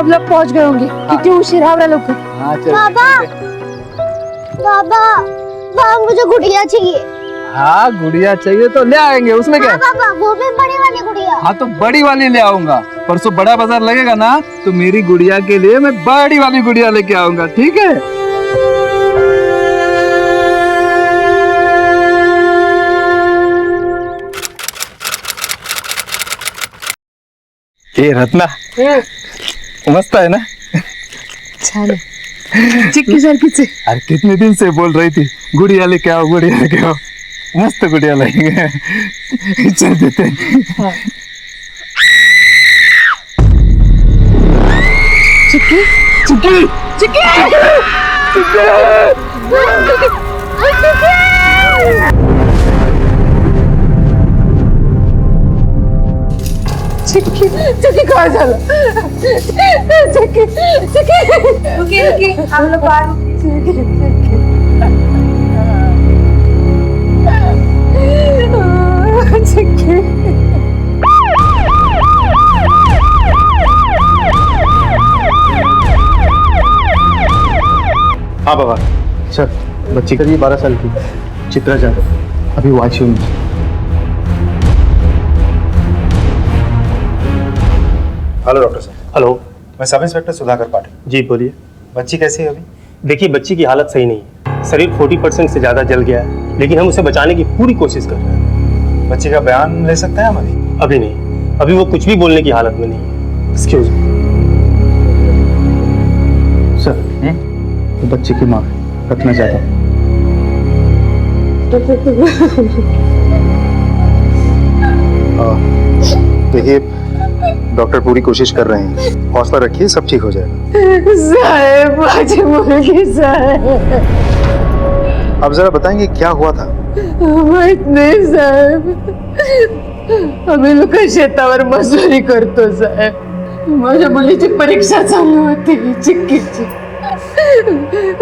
सब लोग पहुंच गए होंगे। कितनी उशीर हो रहा लोग। हाँ चल। पापा मुझे गुड़िया चाहिए। हाँ गुड़िया चाहिए तो ले आएंगे, उसमें क्या। पापा वो भी बड़ी वाली गुड़िया। हाँ तो बड़ी वाली ले आऊंगा। परसों बड़ा बाजार लगेगा ना, तो मेरी गुड़िया के लिए मैं बड़ी वाली गुड़िया लेके आऊंगा, ठीक है। ये रत्ना मस्त है ना। छान आहे। चिक्की सारखी से। अरे कितने दिन से बोल रही थी गुड़िया लेके आओ, गुड़िया लेके आओ। मस्त गुड़िया लाएंगे। चल देते हैं। हाँ। चिक्की चिक्की चिक्की चिक्की चिक्की काय झालं। चिक्की चिक्की ओके ओके हम लोग बाहर। चिक्की हाँ बाबा सर, बच्ची करिए 12 साल की चित्रा जाधव, अभी वाईसीयू में। हेलो डॉक्टर साहब। हेलो, मैं सब इंस्पेक्टर सुधाकर पाटिल। जी बोलिए। बच्ची कैसी है अभी? देखिए बच्ची की हालत सही नहीं है, शरीर 40% से ज़्यादा जल गया है, लेकिन हम उसे बचाने की पूरी कोशिश कर रहे हैं। बच्ची का बयान ले सकते हैं हम अभी? अभी नहीं, अभी वो कुछ भी बोलने की हालत में नहीं है। एक्सक्यूज मी सर, वो बच्चे की माँ रखना चाहता हूँ। देखिए डॉक्टर पूरी कोशिश कर रहे हैं, हौसला रखिए, सब ठीक हो जाएगा। साहेब माझी मुलगी साहेब। आप जरा बताएंगे क्या हुआ था? माहित नाही साहेब, आम्ही लोक शेतावर मजुरी करतो साहेब। माझ्या मुलीची परीक्षा चालू होती चिक्कीची,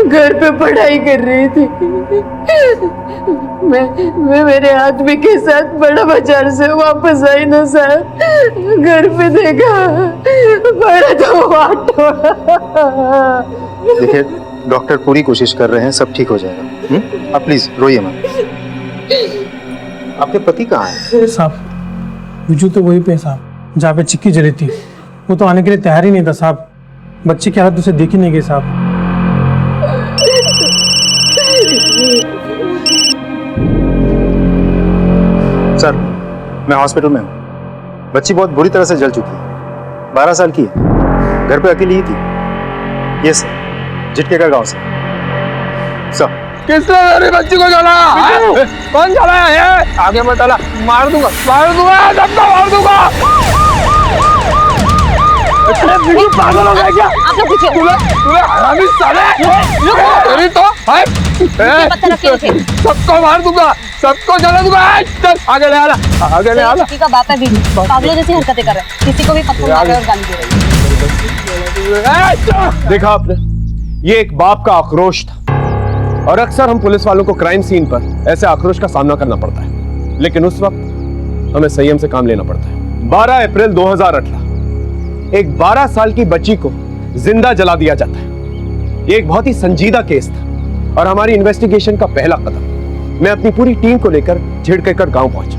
घर पे पढ़ाई कर रही थी। मैं मेरे आदमी के साथ बड़ा बाजार से वापस आई ना साहब, घर पे देखा बड़ा तो ऑटो। देखिए डॉक्टर पूरी कोशिश कर रहे हैं, सब ठीक हो जाएगा। आप प्लीज रोइए मत। आपके पति कहाँ हैं? साहब विजू तो वहीं पे साहब जहाँ पे चिक्की जली थी, वो तो आने के लिए तैयार ही नहीं था साहब। बच्चे की हालत उसे देख ही नहीं गई साहब। सर मैं हॉस्पिटल में हूँ, बच्ची बहुत बुरी तरह से जल चुकी है, 12 साल की है, घर पे अकेली ही थी। ये सर झिटकेकर गांव से। सर किसने मेरी बच्ची को जला? कौन जला है? आगे मत डाला, मार दूंगा सबको मार दूंगा। अरे पागल हो गया क्या? आप लोग पूछिए। तूने हरामी साले, तेरी तो पत्थर रखे थे। सबको मार दूंगा, सबको जला दूंगा। चल आगे ले आना, आगे ले आना। चिक्की का बाप है बीवी, पागलों जैसी हरकतें कर रहा है, किसी को भी पत्थर मार रहा है और गाली दे रहा है। देखा आपने, ये एक बाप का आक्रोश था, और अक्सर हम पुलिस वालों को क्राइम सीन पर ऐसे आक्रोश का सामना करना पड़ता है, लेकिन उस वक्त हमें संयम से काम लेना पड़ता है। 12 अप्रैल 2018 एक 12 साल की बच्ची को जिंदा जला दिया जाता है। ये एक बहुत ही संजीदा केस था और हमारी इन्वेस्टिगेशन का पहला कदम। मैं अपनी पूरी टीम को लेकर झिड़केकर गांव पहुंचा,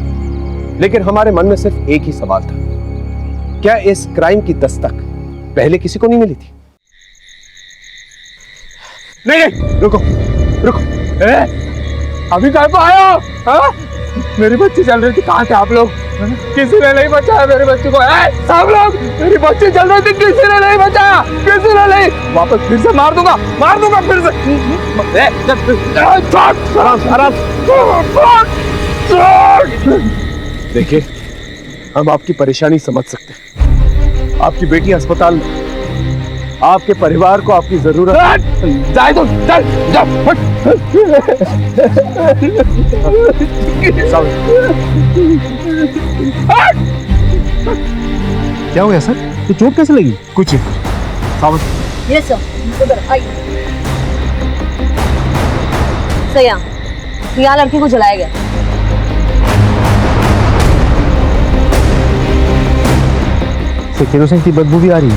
लेकिन हमारे मन में सिर्फ एक ही सवाल था, क्या इस क्राइम की दस्तक पहले किसी को नहीं मिली थी? नहीं रुको रुको, अभी कहाँ पे आए हो? हाँ? मेरी बच्ची जल रही थी, कहाँ थे आप लोग? किसी ने नहीं बचाया मेरी बच्ची को। सब लोग, मेरी बच्ची जल रही थी, किसी ने नहीं बचाया, किसी ने नहीं। वापस फिर से मार दूंगा फिर से। देखिए हम आपकी परेशानी समझ सकते हैं, आपकी बेटी अस्पताल में, आपके परिवार को आपकी जरूरत है। जाए तो चल क्या हो गया सर? तो चोट कैसे लगी? कुछ यस सर, इधर आइए। सया, यहाँ लड़की को जलाया गया। केरोसिन की बदबू भी आ रही है।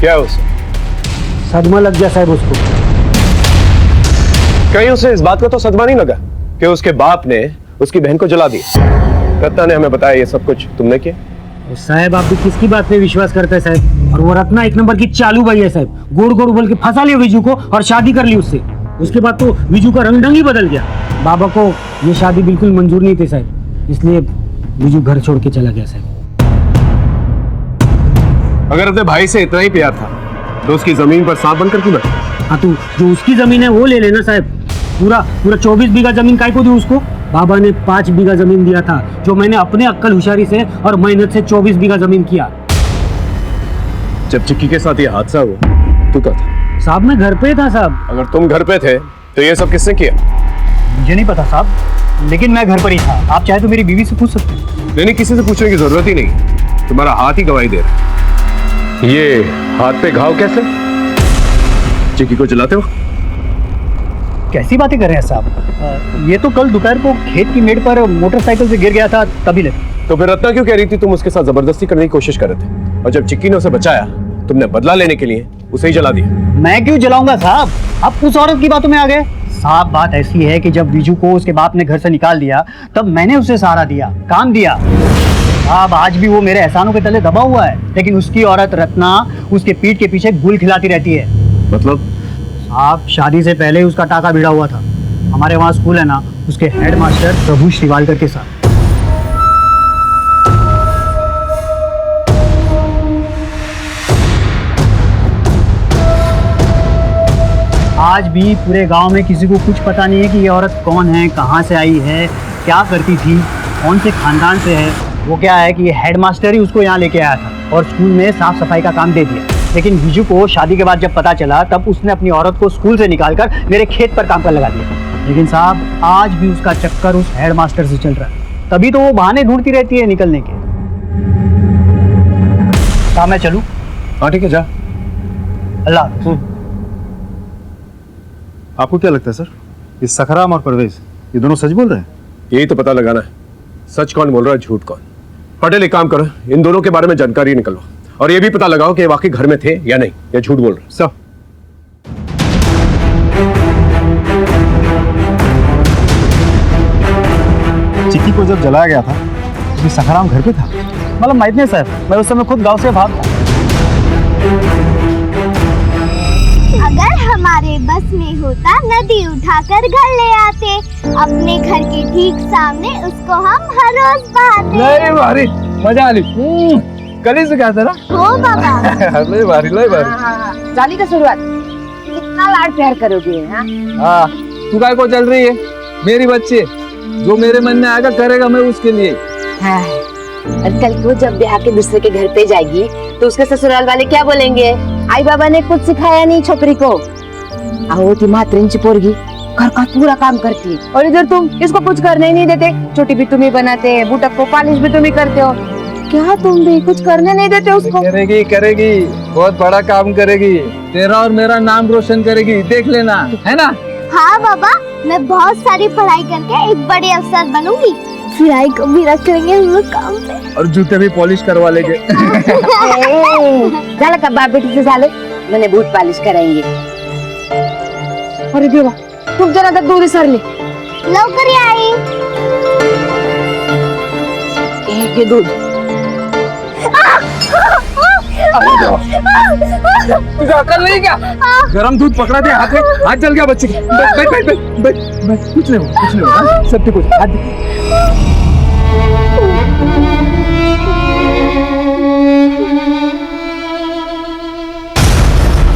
क्या है उसे? सदमा लग गया साहब उसको। कहीं उसे इस बात का तो सदमा नहीं लगा कि उसके बाप ने उसकी बहन को जला दिया? रत्ना ने हमें बताया ये सब कुछ तुमने किया? साहब आप भी किसकी बात पे विश्वास करते हैं साहब? और वो रत्ना एक नंबर की चालू भाई है साहब। गोड़ गोड़ बोल के फंसा लिया विजू को और शादी कर ली उससे। उसके बाद तो विजू का रंग ढंग ही बदल गया। बाबा को ये शादी बिल्कुल मंजूर नहीं थी साहब, इसलिए विजू घर छोड़ के चला गया साहब। अगर अपने भाई से इतना ही प्यार था तो उसकी जमीन पर सांप बनकर क्यों बैठा? हाँ तो जो उसकी जमीन है वो ले लेना साहब। पूरा 24 बीघा जमीन काय को दी उसको? बाबा ने 5 बीघा जमीन दिया था, जो मैंने अपने अक्कल होशियारी से और मेहनत से 24 बीघा जमीन किया। जब चिक्की के साथ ये हादसा हुआ तू कहाँ था? साहब मैं घर पे था साहब। अगर तुम घर पे थे तो ये सब किसने किया? मुझे नहीं पता साहब, लेकिन मैं घर पर ही था। आप चाहे तो मेरी बीवी से पूछ सकते हैं। नहीं, किसी से पूछने की जरूरत ही नहीं, तुम्हारा हाथ ही गवाही दे रहा है। ये हाथ पे घाव कैसे? चिक्की को जलाते हो? कैसी बातें कर रहे हैं साहब? ये तो कल दोपहर को खेत की मेड़ पर मोटरसाइकिल से गिर गया था, तभी ले। तो फिर रत्ना क्यों कह रही थी तुम उसके साथ जबरदस्ती करने की कोशिश कर रहे थे, और जब चिक्की ने उसे बचाया तुमने बदला लेने के लिए उसे ही जला दिया? मैं क्यों जलाऊंगा साहब? आप उस औरत की बातों में आ गए। साहब बात ऐसी है कि जब विजू को उसके बाप ने घर से निकाल दिया तब मैंने उसे सहारा दिया, काम दिया। साहब आज भी वो मेरे एहसानों के तले दबा हुआ है, लेकिन उसकी औरत रत्ना उसके पीठ के पीछे गुल खिलाती रहती है। मतलब? साहब शादी से पहले उसका टाका भिड़ा हुआ था। हमारे वहाँ स्कूल है ना, उसके हेडमास्टर प्रभु श्रीवालकर के साथ। आज भी पूरे गांव में किसी को कुछ पता नहीं है कि ये औरत कौन है, कहाँ से आई है, क्या करती थी, कौन से खानदान से है। वो क्या है कि हेडमास्टर ही उसको यहाँ लेके आया था और स्कूल में साफ सफाई का काम दे दिया। लेकिन विजू को शादी के बाद जब पता चला तब उसने अपनी औरत को स्कूल से निकालकर मेरे खेत पर काम कर लगा दिया। लेकिन साहब आज भी उसका चक्कर उस हेडमास्टर से चल रहा है, तभी तो वो बहाने ढूंढती रहती है निकलने के। साहब मैं चलूं? हाँ ठीक है, जा। अल्लाह हाफ़िज़। आपको क्या लगता है सर, ये सखराम और परवेज ये दोनों सच बोल रहे हैं? यही तो पता लगाना है, सच कौन बोल रहा है, झूठ कौन। पटेल एक काम करो, इन दोनों के बारे में जानकारी निकलो और ये भी पता लगाओ कि वाकई घर में थे या नहीं, या झूठ बोल रहे हैं। सब चिक्की को जब जलाया गया था तो सखराम घर पे था? मतलब माहित नहीं सर, मैं उस समय खुद गांव से भाग था। अगर हमारे बस में होता नदी उठाकर घर ले आते, अपने घर के ठीक सामने उसको हम हर रोज बहाते। नहीं भारी मजा आली, कल ही से क्या था ना? हो बाबा। लय भारी। जाली का शुरुआत कितना लाड प्यार करोगे? हाँ तू काय को चल रही है? मेरी बच्ची जो मेरे मन में आएगा करेगा मैं उसके लिए। हाँ, और कल को जब ब्याह के दूसरे के घर पे जाएगी तो उसके ससुराल वाले क्या बोलेंगे? आई बाबा ने कुछ सिखाया नहीं छोकरी को। आओ ती मातृंची पोरगी घर का पूरा काम करती है और इधर तुम इसको कुछ करने ही नहीं देते। छोटी भी तुम ही बनाते, बुटक को पॉलिश भी तुम ही करते हो। क्या तुम भी कुछ करने नहीं देते उसको? करेगी बहुत बड़ा काम करेगी, तेरा और मेरा नाम रोशन करेगी, देख लेना, है ना? हाँ बाबा, मैं बहुत सारी पढ़ाई करके एक बड़े अफसर बनूंगी, सिलाई को भी रख लेंगे हम लोग काम पे और जूते भी पॉलिश करवा लेंगे। झालं का बाप बेटी से झालं, मैंने बूट पॉलिश कराएंगे। अरे देवा, खूप जण आता दूध सरले। लवकर या आई। हे दूध तुझे अकल नहीं क्या? गरम दूध पकड़ा दे हाथ में, हाथ जल गया बच्चे के। बैठ कुछ नहीं हो, सब ठीक हो जाएगा, हाथ दे।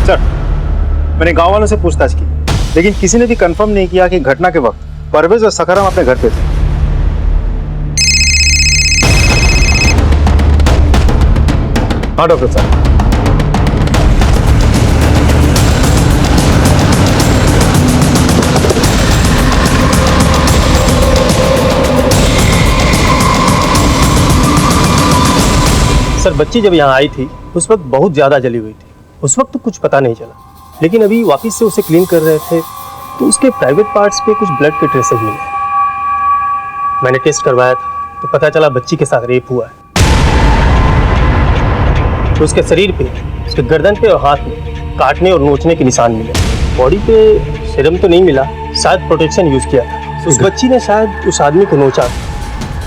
सर मैंने गांव वालों से पूछताछ की, लेकिन किसी ने भी कंफर्म नहीं किया कि घटना के वक्त परवेज और सखराम अपने घर पे थे। हाँ डॉक्टर साहब, सर बच्ची जब यहाँ आई थी उस वक्त बहुत ज़्यादा जली हुई थी। उस वक्त तो कुछ पता नहीं चला, लेकिन अभी वापस से उसे क्लीन कर रहे थे तो उसके प्राइवेट पार्ट्स पे कुछ ब्लड के ट्रेसेस मिले। मैंने टेस्ट करवाया था तो पता चला बच्ची के साथ रेप हुआ है। तो उसके शरीर पे, उसके गर्दन पे और हाथ में काटने और नोचने के निशान मिले। बॉडी पे सीरम तो नहीं मिला, शायद प्रोटेक्शन यूज किया था। उस बच्ची ने शायद उस आदमी को नोचा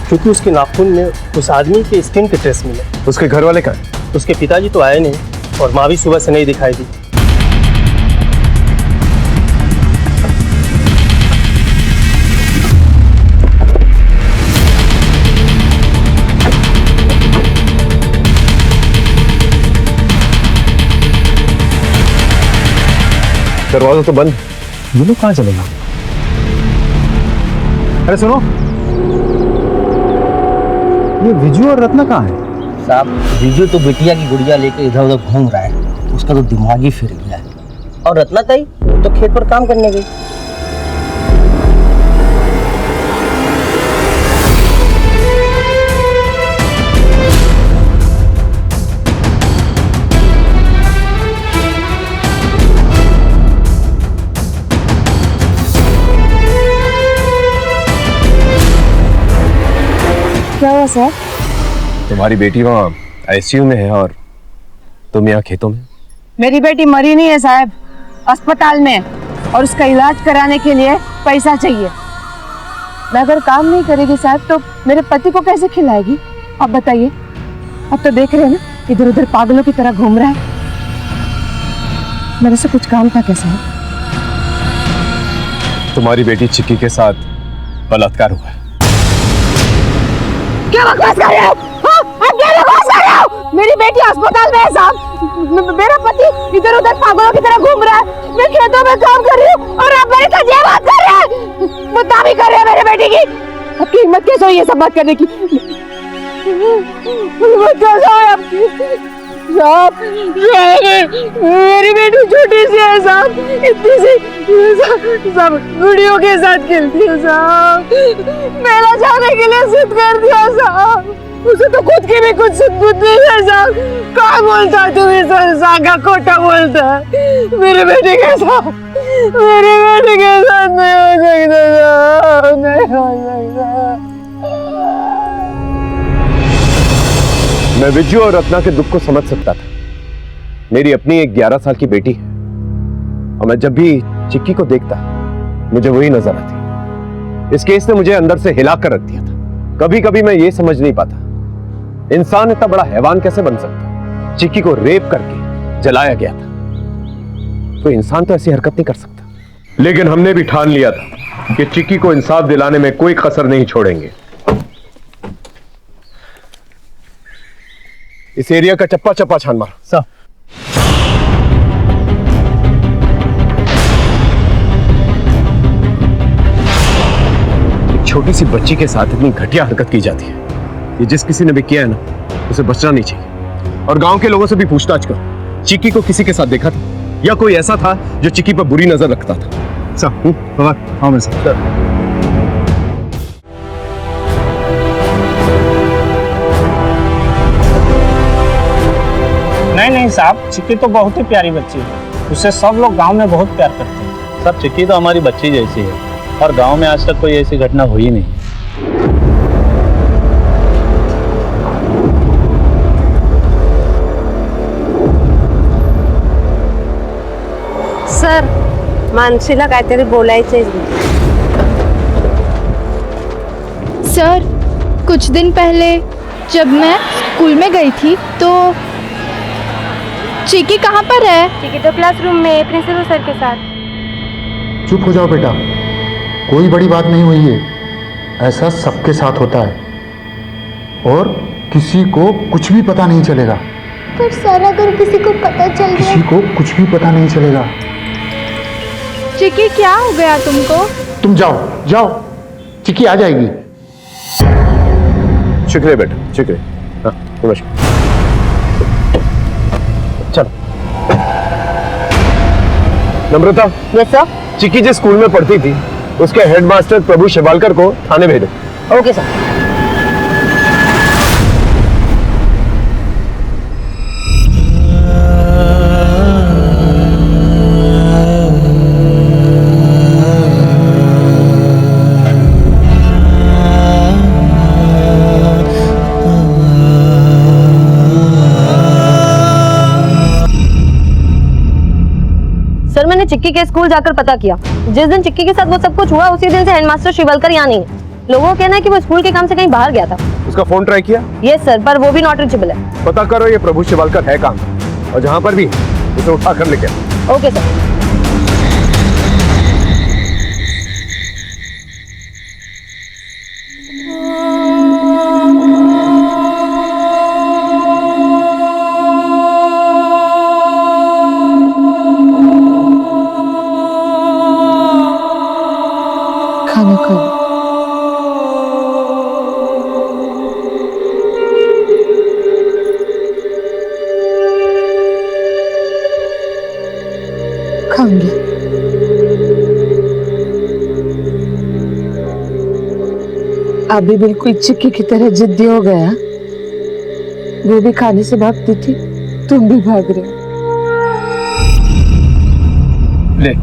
क्योंकि उसके नाखून में उस आदमी के स्किन के ट्रेस मिले। उसके घर वाले कहाँ? उसके पिताजी तो आए नहीं और माँ भी सुबह से नहीं दिखाई दी। दरवाजा तो बंद। ये लोग कहाँ चले गए? अरे सुनो, ये विजू और रत्ना कहाँ है? साहब विजू तो बिटिया की गुड़िया लेके इधर उधर घूम रहा है, उसका तो दिमाग ही फिर गया है। और रत्ना ताई तो खेत पर काम करने गई। क्या हुआ सर? तुम्हारी बेटी वहाँ आईसीयू में है और तुम यहाँ खेतों में। मेरी बेटी मरी नहीं है साहब, अस्पताल में, और उसका इलाज कराने के लिए पैसा चाहिए। मैं अगर काम नहीं करेगी साहब तो मेरे पति को कैसे खिलाएगी? आप बताइए। अब तो देख रहे हैं ना, इधर उधर पागलों की तरह घूम रहा है। मेरे से कुछ काम था क्या साहब? तुम्हारी बेटी चिक्की के साथ बलात्कार हुआ है। क्या बकवास कर रहे हो? हाँ? आप क्या बकवास कर रहे हो? मेरी बेटी अस्पताल में है साहब, मेरा पति इधर उधर पागलों की तरह घूम रहा है, मैं खेतों में काम कर रही हूँ और आप मेरे साथ ये बात कर रहे हैं, बदनामी कर रहे हैं मेरे बेटी की। आपकी हिम्मत कैसे हुई ये सब बात करने की? हिम्मत कैसे हुई आपकी? साहब मेरी बेटी छोटी सी है साहब, इतनी सी सब गुड़ियों के साथ खेलती है साहब, मेरा जाने के लिए जिद कर दिया साहब। उसे तो खुद की भी कुछ बुद्धि है साहब। क्या बोलता है तुम्हें सर? सागा खोटा बोलता है। मेरे बेटे के साथ नहीं हो सकता साहब, नहीं हो सकता। मैं विजू और रत्ना के दुख को समझ सकता था। मेरी अपनी एक 11 साल की बेटी है और मैं जब भी चिक्की को देखता मुझे वही नजर आती। इस केस ने मुझे अंदर से हिला कर रख दिया था। कभी कभी मैं ये समझ नहीं पाता, इंसान इतना बड़ा हैवान कैसे बन सकता? चिक्की को रेप करके जलाया गया था, तो इंसान तो ऐसी हरकत नहीं कर सकता। लेकिन हमने भी ठान लिया था कि चिक्की को इंसाफ दिलाने में कोई कसर नहीं छोड़ेंगे। इस एरिया का चप्पा चप्पा छान मार। सर एक छोटी सी बच्ची के साथ इतनी घटिया हरकत की जाती है, ये जिस किसी ने भी किया है ना, उसे बचना नहीं चाहिए। और गांव के लोगों से भी पूछताछ करो, चिक्की को किसी के साथ देखा था या कोई ऐसा था जो चिक्की पर बुरी नजर रखता था? सर हाँ मैं सर। नहीं साहब, चिक्की तो बहुत ही प्यारी बच्ची है, उससे सब लोग गांव में बहुत प्यार करते हैं। सब चिक्की तो हमारी बच्ची जैसी है और गांव में आज तक कोई ऐसी घटना हुई नहीं। सर मानसीला काहीतरी बोलायचंय। सर कुछ दिन पहले जब मैं स्कूल में गई थी तो चिक्की कहाँ पर है? चिक्की तो क्लासरूम में प्रिंसिपल सर के साथ। चुप हो जाओ बेटा, कोई बड़ी बात नहीं हुई है। ऐसा सबके साथ होता है और किसी को कुछ भी पता नहीं चलेगा। पर सर अगर किसी को पता चल गया? किसी को कुछ भी पता नहीं चलेगा। चिक्की क्या हो गया तुमको? तुम जाओ जाओ, चिक्की आ जाएगी। शुक्रिया बेटा, शुक्रिया। हाँ नमस्कार। चलो नम्रता। Yes sir. चिक्की जिस स्कूल में पढ़ती थी उसके हेडमास्टर प्रभु शेवालकर को थाने भेजो। Okay sir. सर मैंने चिक्की के स्कूल जाकर पता किया, जिस दिन चिक्की के साथ वो सब कुछ हुआ उसी दिन से हेडमास्टर शिवलकर यहाँ नहीं है। लोगों का कहना है कि वो स्कूल के काम से कहीं बाहर गया था। उसका फोन ट्राई किया? यस सर, पर वो भी नॉट रीचेबल है। पता करो ये प्रभु शिवालकर है कहाँ, और जहाँ पर भी उसे उठा कर लेके आओ। Okay sir. खाना खाओ। खाऊंगी। अभी बिल्कुल चिक्की की तरह जिद्दी हो गया। वो भी खाने से भागती थी, तुम भी भाग रहे हो। ले,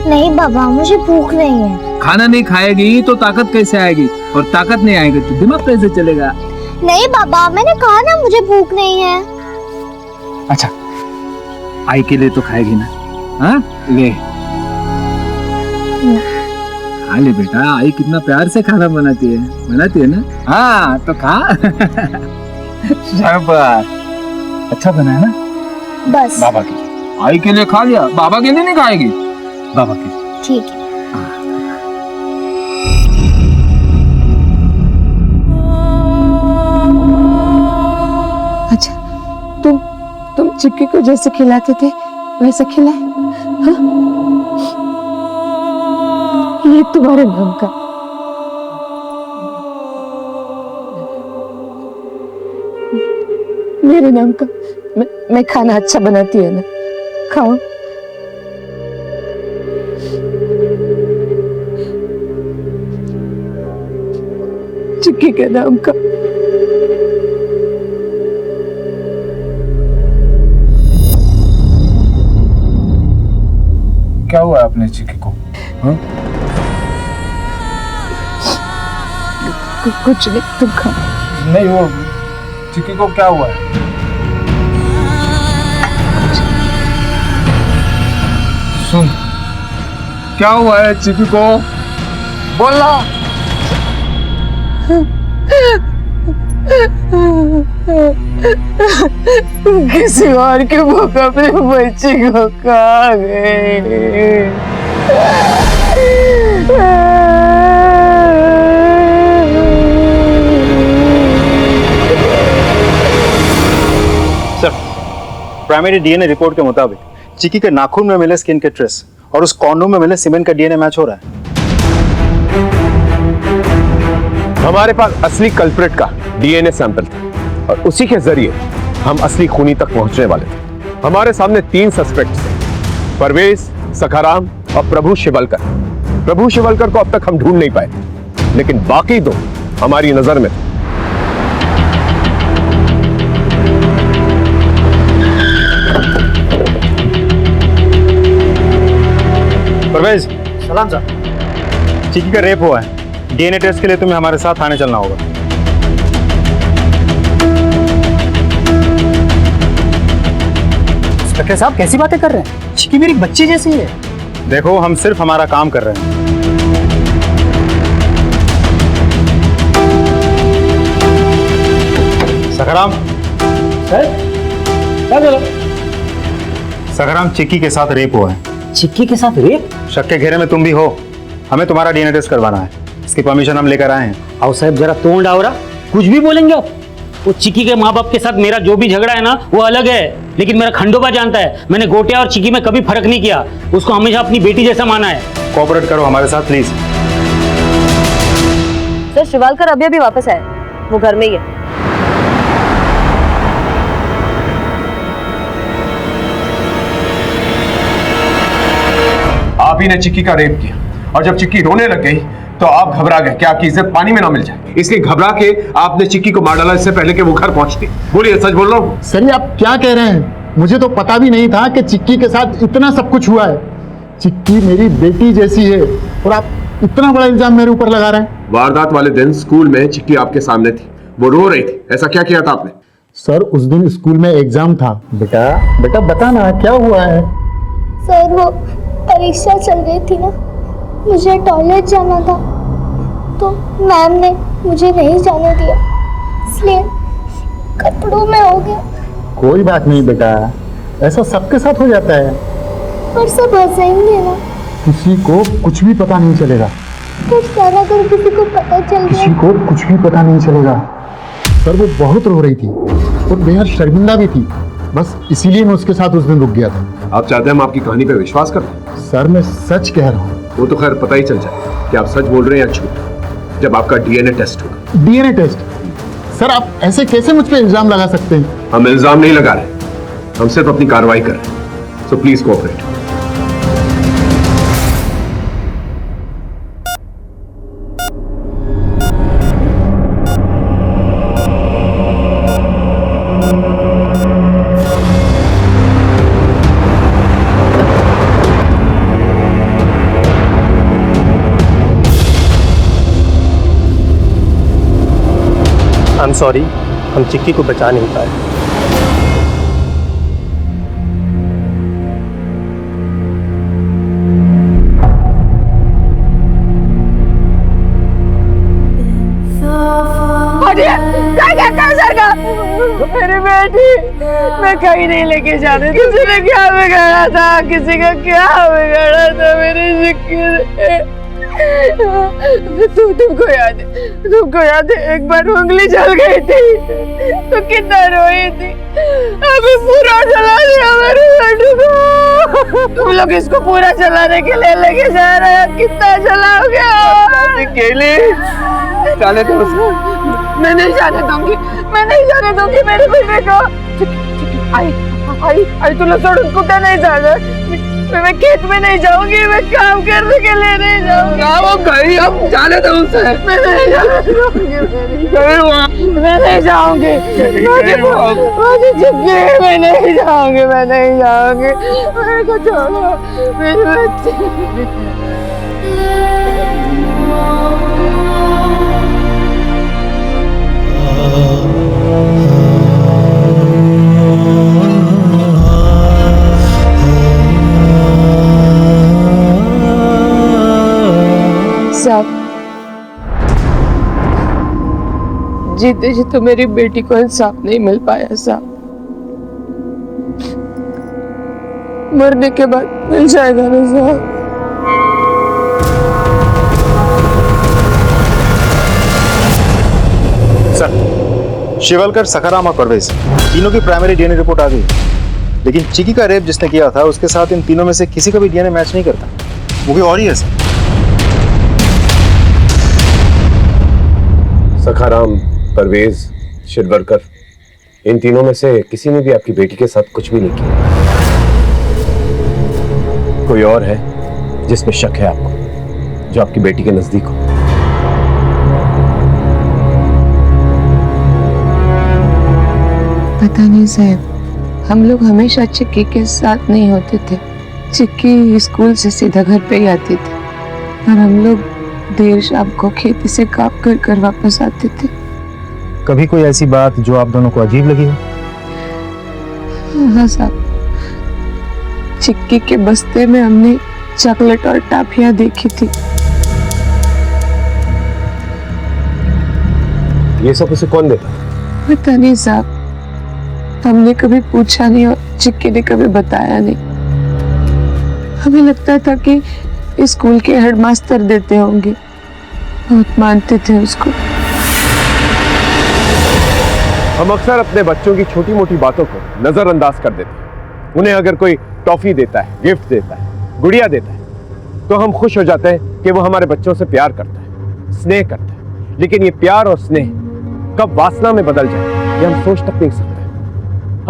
नहीं बाबा, मुझे भूख नहीं है। खाना नहीं खाएगी तो ताकत कैसे आएगी, और ताकत नहीं आएगी तो दिमाग कैसे चलेगा? नहीं बाबा, मैंने कहा ना मुझे भूख नहीं है। अच्छा, आई के लिए तो खाएगी ना? हाँ ले, खा ले बेटा। आई कितना प्यार से खाना बनाती है ना? हाँ तो खा। शाबाश, अच्छा बना है ना? बस बाबा के लिए। आई के लिए खा लिया, बाबा के लिए नहीं खाएगी? बाबा के लिए। ठीक है। अच्छा, तुम चिक्की को जैसे खिलाते थे वैसे खिलाए? हाँ? ये तुम्हारे नाम का। मेरे नाम का। मैं खाना अच्छा बनाती है ना, खाओ। चिक्की के नाम का। क्या हुआ अपने चिक्की को? हाँ? कुछ नहीं, तुम खाओ। नहीं, वो चिक्की को क्या हुआ है? सुन, क्या हुआ है चिक्की को? बोला। किसी और के भूख अपने बच्चे को खा गए। सर, प्राइमरी डीएनए रिपोर्ट के मुताबिक चिक्की के नाखून में मिले स्किन के ट्रेस और उस कॉन्डोम में मिले सीमेंट का डीएनए मैच हो रहा है। हमारे पास असली कल्प्रिट का डीएनए सैंपल था और उसी के जरिए हम असली खूनी तक पहुंचने वाले थे। हमारे सामने 3 सस्पेक्ट्स थे, परवेज, सखाराम और प्रभु शिवलकर। प्रभु शिवलकर को अब तक हम ढूंढ नहीं पाए, लेकिन बाकी 2 हमारी नजर में थे। परवेज, सलाम साहब। चिक्की का रेप हुआ है। डीएनए टेस्ट के लिए तुम्हें हमारे साथ थाने चलना होगा। इंस्पेक्टर साहब कैसी बातें कर रहे हैं? चिक्की मेरी बच्ची जैसी है। देखो, हम सिर्फ हमारा काम कर रहे हैं। सखाराम। सर क्या बोला? सखाराम, चिक्की के साथ रेप हुआ है। चिक्की के साथ रेप? शक के घेरे में तुम भी हो। हमें तुम्हारा डीएनए टेस्ट करवाना है। इसकी परमिशन हम लेकर आए हैं। आओ साहब, जरा तोड़ डावरा, कुछ भी बोलेंगे आप। वो चिक्की के माँ बाप के साथ मेरा जो भी झगड़ा है ना वो अलग है, लेकिन मेरा खंडोबा जानता है मैंने गोटिया और चिक्की में कभी फर्क नहीं किया। उसको हमेशा अपनी बेटी जैसा माना है। कोऑपरेट करो हमारे साथ प्लीज। सर शिवालकर अभी अभी वापस आए, वो घर में ही है। आप ही ने चिक्की का रेप किया, और जब चिक्की रोने लग गई तो आप घबरा गए कि आपकी इज्जत पानी में ना मिल जाए, इसलिए घबरा के आपने चिक्की को मार डाला इससे पहले कि वो घर पहुंचती। बोलिए, सच बोल रहा हूँ? सर, ये आप क्या कह रहे हैं? मुझे तो पता भी नहीं था कि चिक्की के साथ इतना सब कुछ हुआ है। चिक्की मेरी बेटी जैसी है और आप इतना बड़ा इल्जाम मेरे ऊपर लगा रहे हैं। वारदात वाले दिन स्कूल में चिक्की आपके सामने थी, वो रो रही थी। ऐसा क्या किया था आपने? सर, उस दिन स्कूल में एग्जाम था। बेटा बेटा बता ना क्या हुआ है? सर वो परीक्षा चल रही थी ना, मुझे टॉयलेट जाना था तो मैम ने मुझे नहीं जाने दिया, इसलिए कपड़ों में हो गया। कोई बात नहीं बेटा, ऐसा सबके साथ हो जाता है। पर सब हंसेंगे ना। किसी को कुछ भी पता नहीं चलेगा। तो सर अगर किसी को पता चल किसी गया? को कुछ भी पता नहीं चलेगा। सर वो बहुत रो रही थी और बेहद शर्मिंदा भी थी, बस इसीलिए मैं उसके साथ उस दिन रुक गया था। आप चाहते हैं हम आपकी कहानी पे विश्वास करें? सर मैं सच कह रहा हूँ। वो तो खैर पता ही चल जाए कि आप सच बोल रहे हैं या झूठ जब आपका डीएनए टेस्ट होगा। DNA test? सर आप ऐसे कैसे मुझ पे इल्जाम लगा सकते हैं? हम इल्जाम नहीं लगा रहे, हम सिर्फ अपनी कार्रवाई कर रहे हैं। So please cooperate. I am sorry, हम चिक्की को बचा नहीं पाए। मेरी बेटी मैं कहीं नहीं लेके जाने। किसी ने क्या बिगाड़ा था, किसी का क्या बिगाड़ा था मेरी चिक्की ने। तुमको याद है एक बार उंगली जल गई थी तो कितना रोई थी। अभी पूरा चला दिया मेरे बेटे को। तुम लोग इसको पूरा चलाने के लिए लेके जा रहे हैं, कितना चलाओगे? अकेले जाने दो उसको। मैं नहीं जाने दूंगी मेरे बेटे को। आई तू लोग छोड़, कुत्ता नहीं जाना। मैं खेत में नहीं जाऊंगी, मैं काम करने के लिए नहीं जाऊंगी। वो गई, अब जाने दो उसे। मैं नहीं जाऊंगी, मैं नहीं जाऊंगी। मैं नहीं जाऊंगी। मेरे को छोड़ो, मेरे बच्चे। साहब, जीते जी तो मेरी बेटी को इंसाफ नहीं मिल पाया साहब। मरने के बाद मिल जाएगा ना साहब। सर, शिवलकर, सखाराम और परवेज तीनों की प्राइमरी डीएनए रिपोर्ट आ गई, लेकिन चिकी का रेप जिसने किया था उसके साथ इन तीनों में से किसी का भी डीएनए मैच नहीं करता। वो भी और ही है सर। सखाराम, परवेज, शिवलकर, इन तीनों में से किसी ने भी आपकी बेटी के साथ कुछ भी नहीं किया। कोई और है जिसमें शक है आपको, जो आपकी बेटी के नजदीक हो? पता नहीं साहब, हम लोग हमेशा चिक्की के साथ नहीं होते थे। चिक्की स्कूल से सीधा घर पे ही आती थी और हम लोग देर शाम को खेती से काम कर कर वापस आते थे। कभी कोई ऐसी बात जो आप दोनों को अजीब लगी हो? हाँ साहब, चिक्की के बस्ते में हमने चॉकलेट और टाफियां देखी थी। ये सब उसे कौन देता? पता नहीं साहब, हमने कभी पूछा नहीं और चिक्की ने कभी बताया नहीं। हमें लगता था कि स्कूल के हेडमास्टर देते होंगे, बहुत मानते थे उसको। हम अक्सर अपने बच्चों की छोटी मोटी बातों को नजरअंदाज कर देते हैं। उन्हें अगर कोई टॉफी देता है, गिफ्ट देता है, गुड़िया देता है, तो हम खुश हो जाते हैं कि वो हमारे बच्चों से प्यार करता है, स्नेह करता है। लेकिन ये प्यार और स्नेह कब वासना में बदल जाए ये हम सोच तक नहीं सकते।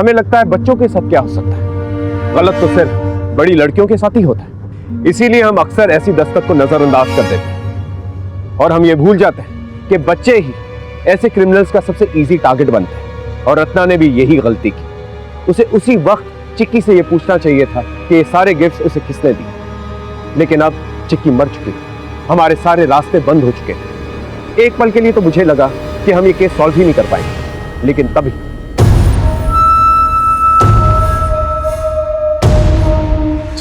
हमें लगता है बच्चों के साथ क्या हो सकता है, गलत तो सिर्फ बड़ी लड़कियों के साथ ही होता है। इसीलिए हम अक्सर ऐसी दस्तक को नजरअंदाज कर देते हैं और हम ये भूल जाते हैं कि बच्चे ही ऐसे क्रिमिनल्स का सबसे इजी टारगेट बनते हैं। और रत्ना ने भी यही गलती की। उसे उसी वक्त चिक्की से ये पूछना चाहिए था कि ये सारे गिफ्ट्स उसे किसने दिए, लेकिन अब चिक्की मर चुकी थी, हमारे सारे रास्ते बंद हो चुके थे। एक पल के लिए तो मुझे लगा कि हम ये केस सॉल्व ही नहीं कर पाएंगे, लेकिन तभी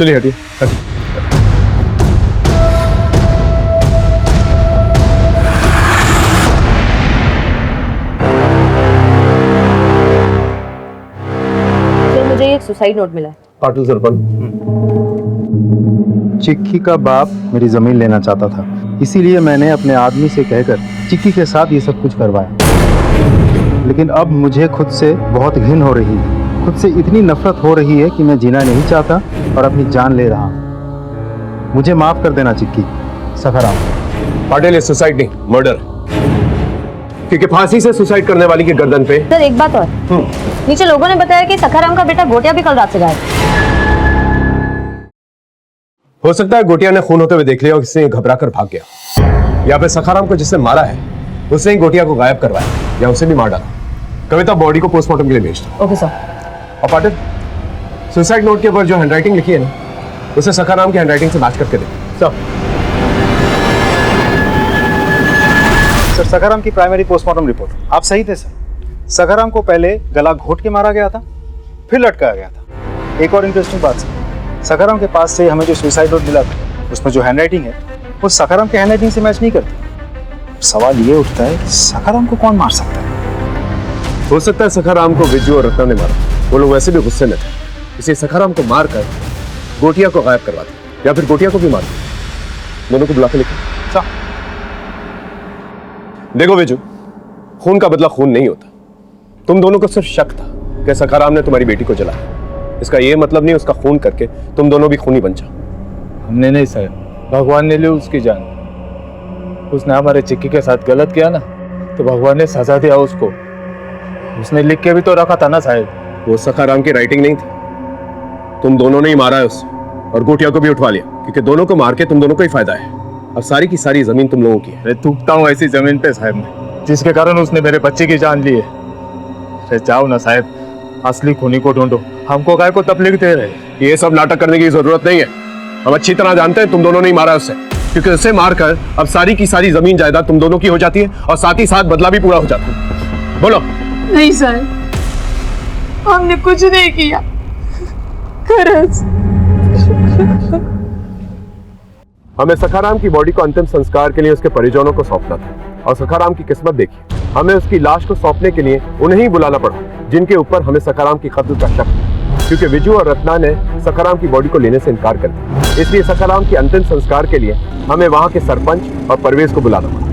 चलिए हटिए हटिए। सर मुझे एक सुसाइड नोट मिला है। पाटिल सरपंच, चिक्की का बाप मेरी जमीन लेना चाहता था, इसीलिए मैंने अपने आदमी से कहकर चिक्की के साथ ये सब कुछ करवाया। लेकिन अब मुझे खुद से बहुत घिन हो रही है, खुद से इतनी नफरत हो रही है कि मैं जीना नहीं चाहता और अपनी जान ले रहा हूँ। मुझे माफ कर देना चिक्की। सखाराम। पाटिल ये सुसाइड नहीं, मर्डर, क्योंकि फांसी से सुसाइड करने वाली की गर्दन पे। सर एक बात और, नीचे लोगों ने बताया कि सखाराम का बेटा गोटिया भी कल रात से गायब है। हो सकता है गोटिया ने खून होते हुए देख लिया और किसी ने घबरा कर भाग गया, या फिर सखाराम को जिसने मारा है उसने ही गोटिया को गायब करवाया या उसे भी मार डाला। कविता बॉडी को पोस्टमार्टम के लिए भेज दो। Okay sir. और पाटिल सुसाइड नोट के ऊपर जो हैंडराइटिंग लिखी है ना, उसे सखाराम की हैंडराइटिंग से मैच करके दे। सर सखाराम की प्राइमरी पोस्टमार्टम रिपोर्ट। आप सही थे सर। सखाराम को पहले गला घोट के मारा गया था, फिर लटकाया गया था। एक और इंटरेस्टिंग बात सर, सखाराम के पास से हमें जो सुसाइड नोट मिला था उसमें जो हैंडराइटिंग है वो सखाराम के हैंडराइटिंग से मैच नहीं करती। सवाल ये उठता है सखाराम को कौन मार सकता है? हो सकता है सखाराम को विजू और रत्ना ने मारा, वो लोग वैसे भी गुस्से में थे, इसलिए सखाराम को मार कर गोटिया को गायब करवा दिया, या फिर गोटिया को भी मार दिया। दोनों को बुला के लिखो। देखो विजू, खून का बदला खून नहीं होता। तुम दोनों को सिर्फ शक था कि सखाराम ने तुम्हारी बेटी को जलाया, इसका ये मतलब नहीं उसका खून करके तुम दोनों भी खूनी बन जाओ। हमने नहीं साहब, भगवान ने ली उसकी जान। उसने हमारे चिक्की के साथ गलत किया ना, तो भगवान ने सजा दिया उसको। उसने लिख के भी तो रखा था ना साहब। वो सखाराम की राइटिंग नहीं थी, तुम दोनों ने ही मारा है उसे, और गोटिया को भी उठवा लिया, क्योंकि दोनों को मार के तुम दोनों को ही फायदा है। अब सारी की सारी जमीन तुम लोगों की है। मैं थूकता हूँ ऐसी जमीन पे साहब में, जिसके कारण उसने मेरे बच्चे की जान ली है। जाओ ना साहब, असली खूनी को ढूंढो, हमको काय को तकलीफ दे रहे। ये सब नाटक करने की जरूरत नहीं है। हम अच्छी तरह जानते हैं तुम दोनों ने ही मारा उसे, क्योंकि उसे मारकर अब सारी की सारी जमीन जायदाद तुम दोनों की हो जाती है और साथ ही साथ बदला भी पूरा हो जाता है। बोलो। नहीं सर, हमने कुछ नहीं किया। खरच हमें सखाराम की बॉडी को अंतिम संस्कार के लिए उसके परिजनों को सौंपना था, और सखाराम की किस्मत देखिए, हमें उसकी लाश को सौंपने के लिए उन्हें ही बुलाना पड़ा जिनके ऊपर हमें सखाराम की कत्ल का शक था, क्योंकि विजू और रत्ना ने सखाराम की बॉडी को लेने से इनकार कर दिया। इसलिए सखाराम की अंतिम संस्कार के लिए हमें वहां के सरपंच और परवेज को बुलाना पड़ा।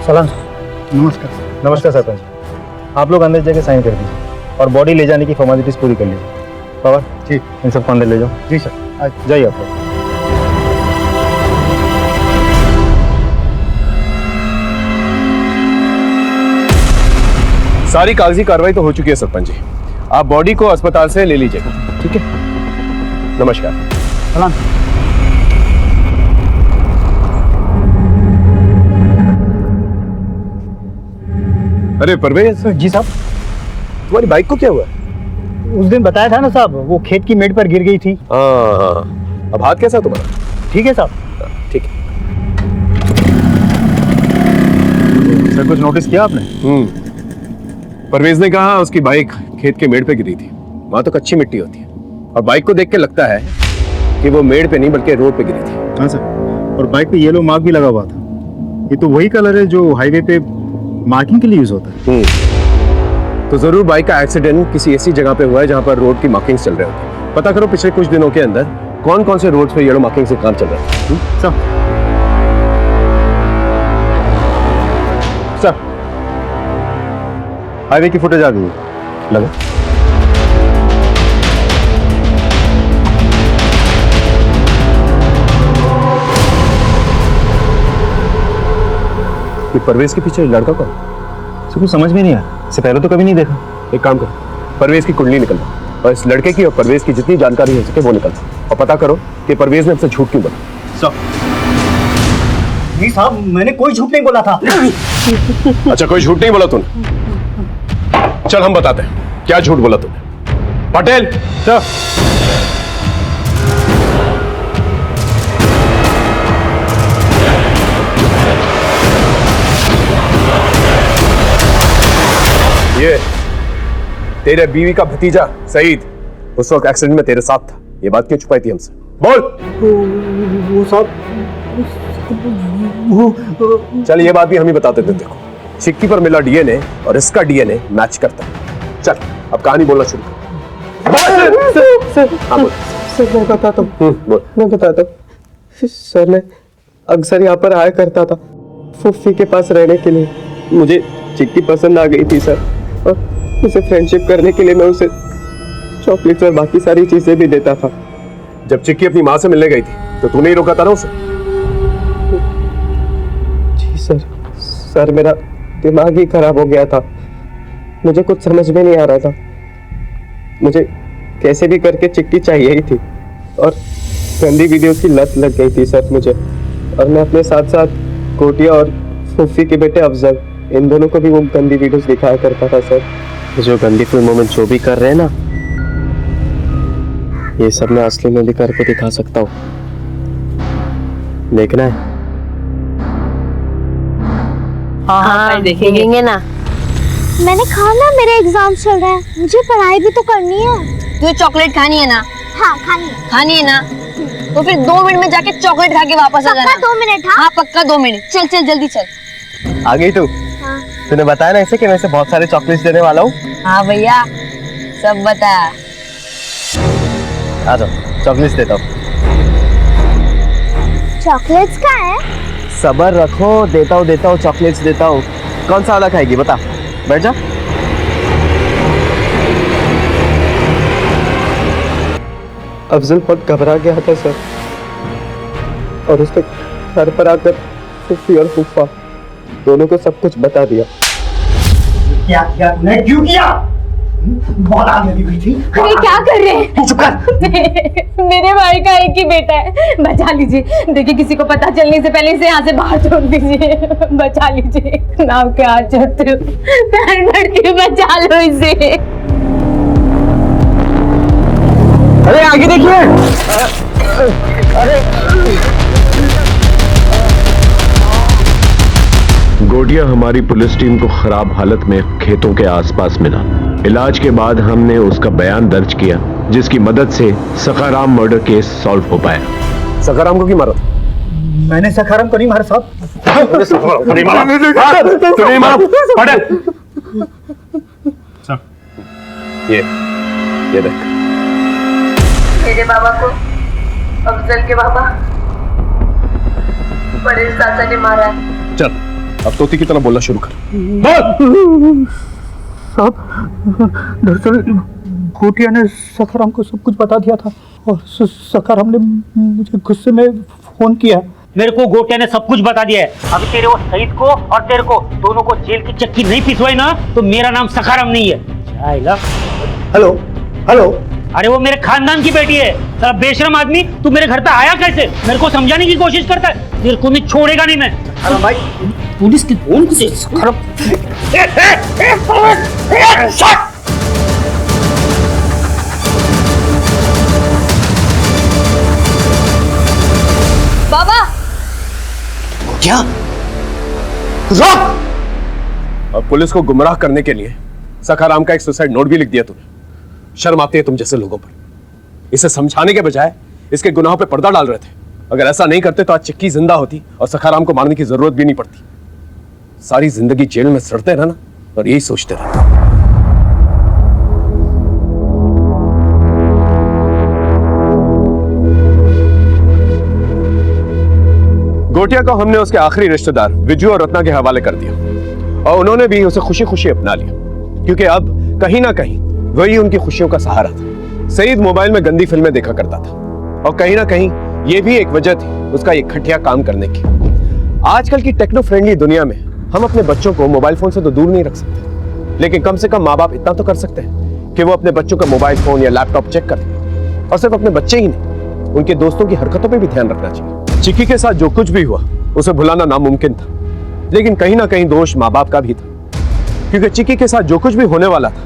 सलाम। नमस्कार। नमस्कार सरपंच। आप लोग अंदर जाके साइन कर दीजिए और बॉडी ले जाने की फॉर्मेलिटीज पूरी कर लीजिए। पावर ठीक, इन सबको अंदर ले जाओ। जी सर। जाइए आप लोग। सारी कागजी कार्रवाई तो हो चुकी है सरपंच जी, आप बॉडी को अस्पताल से ले लीजिएगा। ठीक है, नमस्कार। सलाम। अरे परवेज। जी साहब। तुम्हारी बाइक को क्या हुआ? उस दिन बताया था ना साहब, वो खेत की मेड़ पर गिर गई थी। हाँ, अब हाथ कैसा तुम्हारा? ठीक है साहब। ठीक है। सर कुछ नोटिस किया आपने? परवेज ने कहा उसकी बाइक खेत के मेड़ पे गिरी थी, वहां तो कच्ची मिट्टी होती है, और बाइक को देख के लगता है कि वो मेड़ पे नहीं बल्कि रोड पे गिरी थी। हाँ सर, और बाइक पे येलो मार्क भी लगा हुआ था। ये तो वही कलर है जो हाईवे पे मार्किंग के लिए यूज होता है। तो जरूर बाइक का एक्सीडेंट किसी ऐसी जगह पे हुआ है जहां पर रोड की मार्किंग चल रहे होते। पता करो पिछले कुछ दिनों के अंदर कौन कौन से रोड पे येलो मार्किंग से काम चल रहा है। सर हाईवे की फुटेज आ गई है, लगा। ये परवेज के पीछे लड़का कौन? कुछ समझ में नहीं आया, इससे पहले तो कभी नहीं देखा। एक काम करो, परवेज की कुंडली निकलवा और इस लड़के की और परवेज की जितनी जानकारी हो सके वो निकलवा, और पता करो कि परवेज ने हमसे झूठ क्यों बोला। नहीं साहब, मैंने कोई झूठ नहीं बोला था। अच्छा, कोई झूठ नहीं बोला तूने? चल हम बताते हैं क्या झूठ बोला तूने। पटेल चल। तेरे बीवी का भतीजा सईद उस वक्त एक्सीडेंट में तेरे साथ था, ये बात क्यों छुपाई थी हमसे? बोल। वो साहब चल ये बात भी हम ही बताते थे। देखो चिक्की पर मिला डीएनए और इसका डीएनए मैच करता है। चल अब कहानी बोलना शुरू कर। हाँ बोल। सर मैं बताता हूँ, बोल। मैं बताता हूँ। सर मैं अक्सर यहाँ पर आया करता था फुफ्फी के पास रहने के लिए। मुझे चिक्की पसंद आ गई थी सर, और उसे फ्रेंडशिप करने के लिए मैं उसे चॉकलेट्स और बाकी सारी चीजें भी देता था। जब चिक्की अपनी माँ से मिलने गई थी तो तूने ही रोका था ना उसे? जी सर मेरा दिमाग ही खराब हो गया था, मुझे कुछ समझ में नहीं आ रहा था। मुझे कैसे भी करके चिक्की चाहिए ही थी, और गंदी वीडियोस की लत लग गई थी सर मुझे। और मैं अपने साथ साथ कोटिया और फूफी के बेटे अफजल, इन दोनों को भी वो गंदी वीडियोस दिखाया करता था सर। जो गंदी फिल्मों में जो भी कर रहे हैं ना, ये सब मैं असली में भी करके दिखा सकता हूँ। देखना है? हाँ देखेंगे ना। मैंने कहा ना मेरे एग्जाम चल रहे हैं, मुझे पढ़ाई भी तो करनी है। तुझे चॉकलेट खानी है ना? हाँ खानी है ना? तो फिर 2 मिनट में जाके चॉकलेट खा के वापस आ जाना। पक्का 2 मिनट? हाँ पक्का 2 मिनट। चल चल जल्दी चल। आ गई तू? हाँ। तूने बताया ना इसे कि मैं इसे बहुत सारे चॉकलेट्स देने वाला हूँ। हाँ भैया सब बता। आ जाओ चॉकलेट्स देता हूँ। चॉकलेट्स का है? सबर रखो, देता हूँ चॉकलेट्स देता हूँ। कौन सा वाला खाएगी बता, बैठ जा। अफजल बहुत घबरा गया था सर, और उसने घर पर आकर फूफी और फूफा दोनों को सब कुछ बता दिया। क्या किया तूने? क्यों किया? बहुत आग लगी हुई थी। ये क्या कर रहे हैं? चुप कर। मेरे भाई का एक ही बेटा है, बचा लीजिए। देखिए किसी को पता चलने से पहले इसे यहाँ से बाहर छोड़ दीजिए। बचा लीजिए, नाव के हाथ जोड़ते हो, पैर पड़ के बचा लो इसे। अरे आगे देखिए। अरे गोटिया हमारी पुलिस टीम को खराब हालत में खेतों के आसपास मिला। इलाज के बाद हमने उसका बयान दर्ज किया, जिसकी मदद से सखाराम मर्डर केस सॉल्व हो पाया। सखाराम को क्यों मारा? मैंने सखाराम को नहीं मारा साहब। ये देख, मेरे बाबा को अफजल के बाबा बड़े चाचा ने मारा है। चल अब तोती की तरह बोलना शुरू कर। साहब दरअसल गोटिया ने सखाराम को सब कुछ बता दिया था, और सखाराम ने मुझे गुस्से में फोन किया। मेरे को गोटिया ने सब कुछ बता दिया है। अभी तेरे वो सईद को और तेरे को दोनों को जेल की चक्की नहीं पिसवाई ना, तो मेरा नाम सखाराम नहीं है। हेलो हेलो, अरे वो मेरे खानदान की बेटी है। साला बेशरम आदमी, तू मेरे घर पे आया कैसे? मेरे को समझाने की कोशिश करता है। तेरे को नहीं छोड़ेगा नहीं मैं। अरे भाई पुलिस की फोन से खराब। बाबा क्या? अब पुलिस को गुमराह करने के लिए सखाराम का एक सुसाइड नोट भी लिख दिया तूने। शर्म आती है तुम जैसे लोगों पर? इसे समझाने के बजाय इसके गुनाहों पे पर्दा डाल रहे थे। अगर ऐसा नहीं करते तो आज चिक्की जिंदा होती और सखाराम को मारने की जरूरत भी नहीं पड़ती। सारी जिंदगी जेल में सड़ते रहना और यही सोचते रहना। गोटिया को हमने उसके आखिरी रिश्तेदार विजू और रत्ना के हवाले कर दिया, और उन्होंने भी उसे खुशी खुशी अपना लिया, क्योंकि अब कहीं ना कहीं वही उनकी खुशियों का सहारा था। सईद मोबाइल में गंदी फिल्में देखा करता था, और कहीं ना कहीं ये भी एक वजह थी उसका ये घटिया काम करने की। आजकल की टेक्नो फ्रेंडली दुनिया में हम अपने बच्चों को मोबाइल फोन से तो दूर नहीं रख सकते, लेकिन कम से कम माँ बाप इतना तो कर सकते हैं कि वो अपने बच्चों का मोबाइल फोन या लैपटॉप चेक करें। और सिर्फ अपने बच्चे ही नहीं, उनके दोस्तों की हरकतों पर भी ध्यान रखना चाहिए। चिक्की के साथ जो कुछ भी हुआ उसे भुलाना नामुमकिन था, लेकिन कहीं ना कहीं दोष माँ बाप का भी था, क्योंकि चिक्की के साथ जो कुछ भी होने वाला था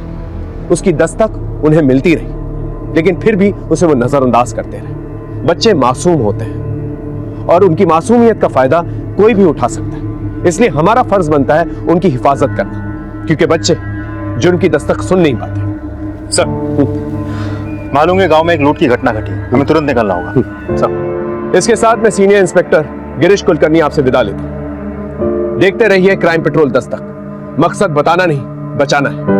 उसकी दस्तक उन्हें मिलती रही, लेकिन फिर भी उसे वो नजरअंदाज करते रहे। बच्चे मासूम होते हैं और उनकी मासूमियत का फायदा कोई भी उठा सकता है, इसलिए हमारा फर्ज बनता है उनकी हिफाजत करना, क्योंकि बच्चे जुर्म की दस्तक सुन नहीं पाते, सर, मालूम है गांव में एक लूट की घटना घटी, हमें तुरंत निकलना होगा। सर, इसके साथ मैं सीनियर इंस्पेक्टर गिरीश कुलकर्णी आपसे विदा लेता हूं। देखते रहिए क्राइम पेट्रोल 10 तक। मकसद बताना नहीं, बचाना है।